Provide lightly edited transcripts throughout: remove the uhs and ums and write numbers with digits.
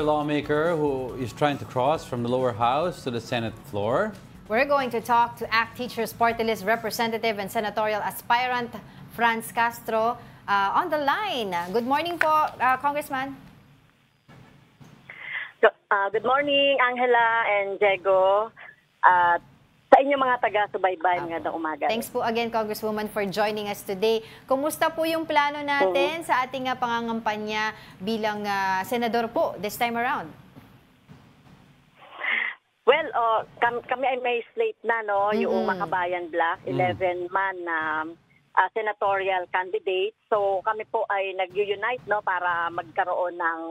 Lawmaker who is trying to cross from the lower house to the Senate floor. We're going to talk to ACT Teachers Party List Representative and Senatorial Aspirant Franz Castro on the line. Good morning po, Congressman. Good morning, Angela and Diego. Sa inyong mga taga-subaybay, ngayong umaga. Thanks po again, Congresswoman, for joining us today. Kumusta po yung plano natin sa ating pangangampanya bilang senador po this time around? Well, kami ay may slate na, no? Yung Makabayan Bloc, 11-man na senatorial candidate. So kami po ay nag-unite, no, para magkaroon ng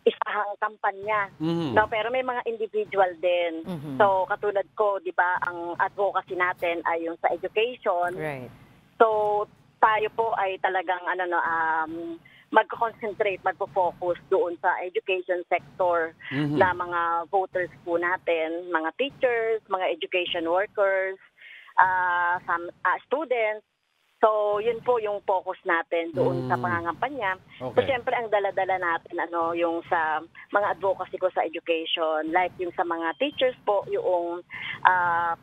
isahang kampanya. No, pero may mga individual din. So katulad ko, 'di ba, ang advocacy natin ay yung sa education. Right. So tayo po ay talagang magko-concentrate, magpo-focus doon sa education sector na mga voters po natin, mga teachers, mga education workers, some students. So, yun po yung focus natin doon sa pangangampanya. Okay. So, siyempre, ang dala-dala natin, yung sa mga advocacy ko sa education, like yung sa mga teachers po, yung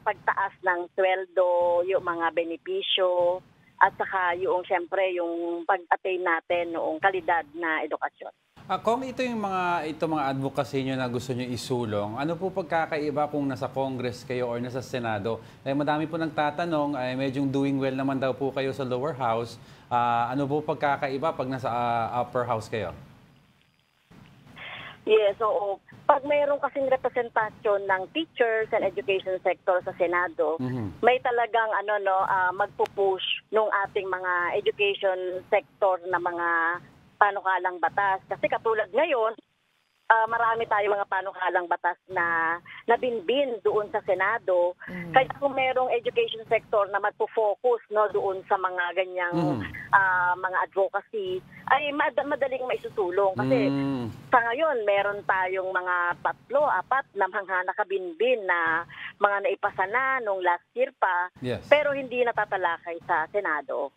pagtaas ng sweldo, yung mga benepisyo, at saka yung, siyempre, yung pag-attain natin noong kalidad na edukasyon. Kung ito mga advocacy nyo na gusto nyo isulong, ano po pagkakaiba kung nasa Congress kayo or nasa Senado? Madami po nagtatanong, medyo doing well naman daw po kayo sa lower house. Ano po pagkakaiba pag nasa upper house kayo? Yes, so pag mayroon kasing representasyon ng teachers and education sector sa Senado, may talagang magpupush nung ating mga education sector na mga panukalang batas. Kasi katulad ngayon, marami tayong mga panukalang batas na nabinbin doon sa Senado. Kaya kung merong education sector na magpo-focus, no, doon sa mga ganyang mga advocacy, ay madaling maisusulong. Kasi sa ngayon, meron tayong mga 3-4 na mga nakabinbin na mga naipasa na nung last year pa, pero hindi natatalakay sa Senado.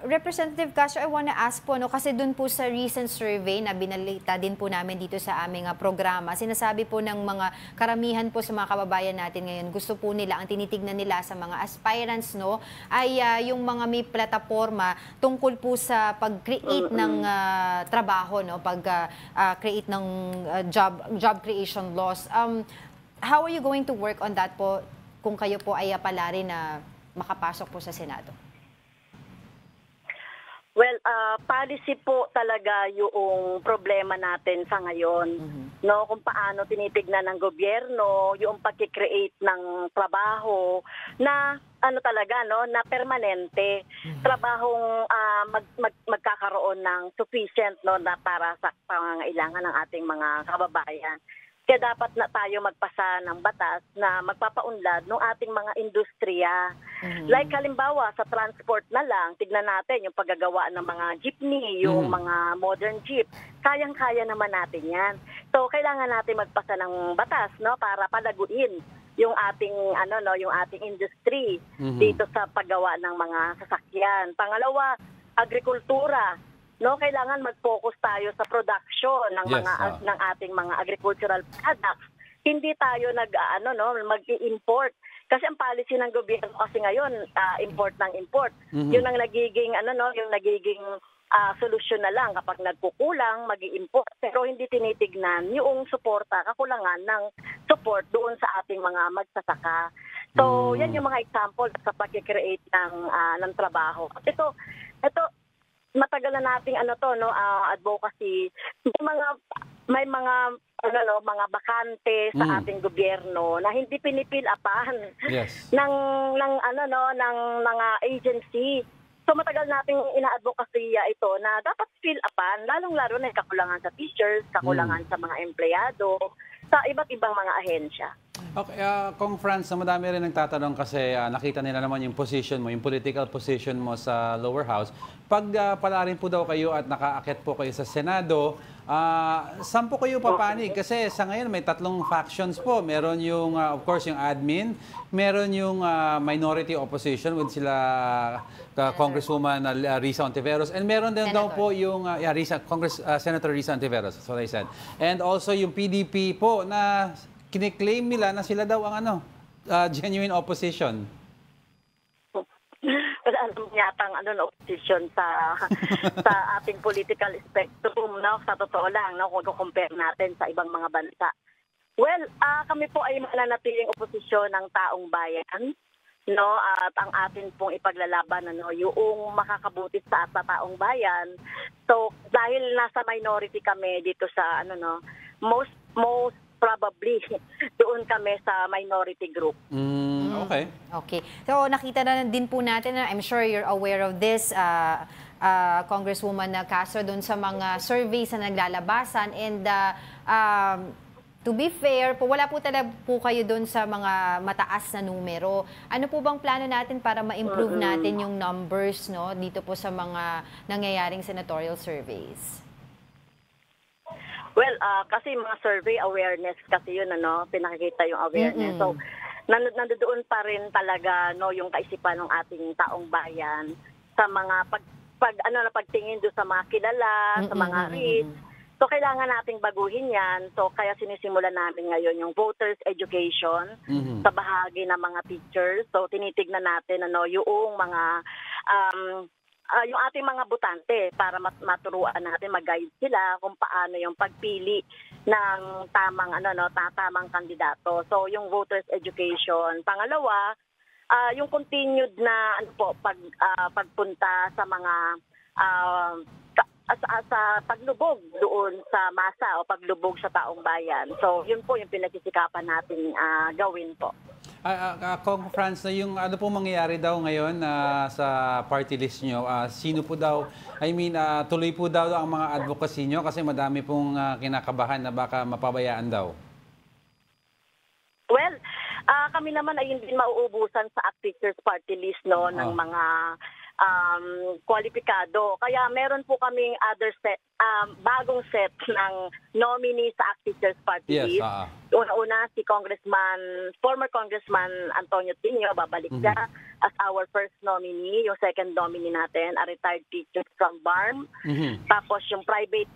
Representative Castro, I wanna ask po, no, kasi dun po sa recent survey na binalita din po namin dito sa aming programa, sinasabi po ng mga karamihan po sa mga kababayan natin ngayon, gusto po nila, ang tinitignan nila sa mga aspirants, no, ay yung mga may plataforma tungkol po sa pag-create ng trabaho, no, pag-create ng job creation laws. How are you going to work on that po kung kayo po ay palari na makapasok po sa Senado? Well, policy po talaga yung problema natin sa ngayon. No, kung paano tinitignan ng gobyerno yung pagki-create ng trabaho na talaga, no, na permanente. Trabahong magkakaroon ng sufficient, no, na para sa pangangailangan ng ating mga kababayan. Kaya dapat na tayo magpasa ng batas na magpapaunlad ng ating mga industriya. Like halimbawa sa transport na lang, tignan natin yung paggagawa ng mga jeepney, yung mga modern jeep. Kayang-kaya naman natin yan. So kailangan natin magpasa ng batas, no, para palaguin yung ating yung ating industry dito sa paggawa ng mga sasakyan. Pangalawa, agrikultura. No, kailangan mag-focus tayo sa production ng ng ating mga agricultural products. Hindi tayo mag-i-import. Kasi ang policy ng gobyerno kasi ngayon, import ng import. Yun ang nagiging yung nagiging solusyon na lang kapag nagkukulang, mag-i-import. Pero hindi tinitignan yung suporta, kakulangan ng support doon sa ating mga magsasaka. So, yan yung mga example sa pag-create ng trabaho. Ito matagal na nating advocacy. May mga bakante sa ating gobyerno na hindi pinipil-upan ng mga agency. So matagal nating ina-advocacy ito na dapat fill-upan, lalong-lalo na yung kakulangan sa teachers, kakulangan sa mga empleyado, sa iba't ibang mga ahensya. Okay, Kong Franz, madami rin nagtatanong kasi nakita nila naman yung position mo, yung political position mo sa lower house. Pag pala rin po daw kayo at nakaakyat po kayo sa Senado, saan po kayo papanig? Kasi sa ngayon may tatlong factions po. Meron yung, of course, yung admin, meron yung minority opposition with sila Congresswoman Risa Ontiveros, and meron din daw po yung Senator Risa Ontiveros, that's what I said. And also yung PDP po na kiniklaim nila na sila daw ang genuine opposition. Wala alam yatang opposition sa ating political spectrum, no? Sa totoo lang, no? Kung compare natin sa ibang mga bansa. Well, kami po ay mananatiling oposisyon ng taong bayan, no? At ang atin pong ipaglalaban, yung makakabuti sa taong bayan. So, dahil nasa minority kami dito sa most probably doon kami sa minority group. Okay. Okay. So nakita na din po natin, I'm sure you're aware of this, Congresswoman Castro, doon sa mga surveys na naglalabasan. And to be fair, wala po talaga po kayo doon sa mga mataas na numero. Ano po bang plano natin para ma-improve natin yung numbers, no, dito po sa mga nangyayaring senatorial surveys? Well, kasi mga survey awareness kasi yun, pinakikita yung awareness. So, nandoon pa rin talaga yung kaisipan ng ating taong bayan sa mga pagtingin do sa mga kilala, sa mga rich. So, kailangan nating baguhin yan. So, kaya sinisimulan namin ngayon yung voters education sa bahagi ng mga teachers. So, tinitignan natin yung mga yung ating mga botante para maturuan natin, mag-guide sila kung paano yung pagpili ng tamang kandidato. So yung voters education. Pangalawa, yung continued na pagpunta sa mga sa paglubog doon sa masa o paglubog sa taong bayan. So yun po yung pinagsisikapan natin gawin po. Kong Franz, yung ano po mangyayari daw ngayon sa party list nyo? Sino po daw, tuloy po daw ang mga advocacy nyo kasi madami pong kinakabahan na baka mapabayaan daw? Well, kami naman ay hindi mauubusan sa actors party list ng mga kwalipikado. Kaya meron po kaming other set, bagong set ng nominee sa actors party list. Una-una si former Congressman Antonio Tinio, babalik siya as our first nominee. Yung second nominee natin, a retired teacher from BARM. Tapos yung private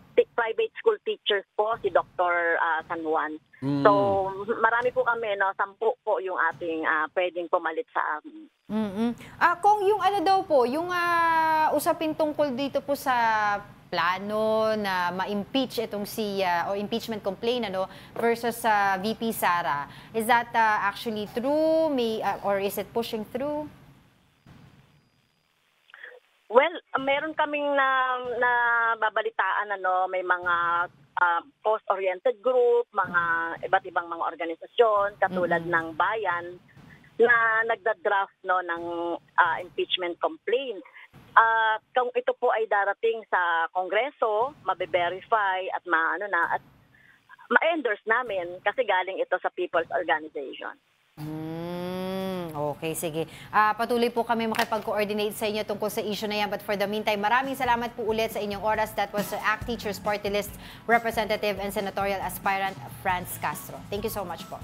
school teachers po, si Dr. San Juan. So, marami po kami, 10 po yung ating pwedeng pumalit sa amin. Kung yung daw po, yung usapin tungkol dito po sa plano na ma-impeach itong o impeachment complaint versus sa VP Sara, is that actually true? Or is it pushing through? Well, meron kaming na babalitaan may mga post-oriented group, mga iba't ibang mga organisasyon katulad ng bayan na nagda-draft ng impeachment complaint. Kung ito po ay darating sa Kongreso, mabe-verify at ma-endorse namin kasi galing ito sa People's Organization. Okay, sige. Patuloy po kami makipag-coordinate sa inyo tungkol sa issue na yan. But for the meantime, maraming salamat po ulit sa inyong oras. That was ACT Teachers Party List Representative and Senatorial Aspirant Franz Castro. Thank you so much po.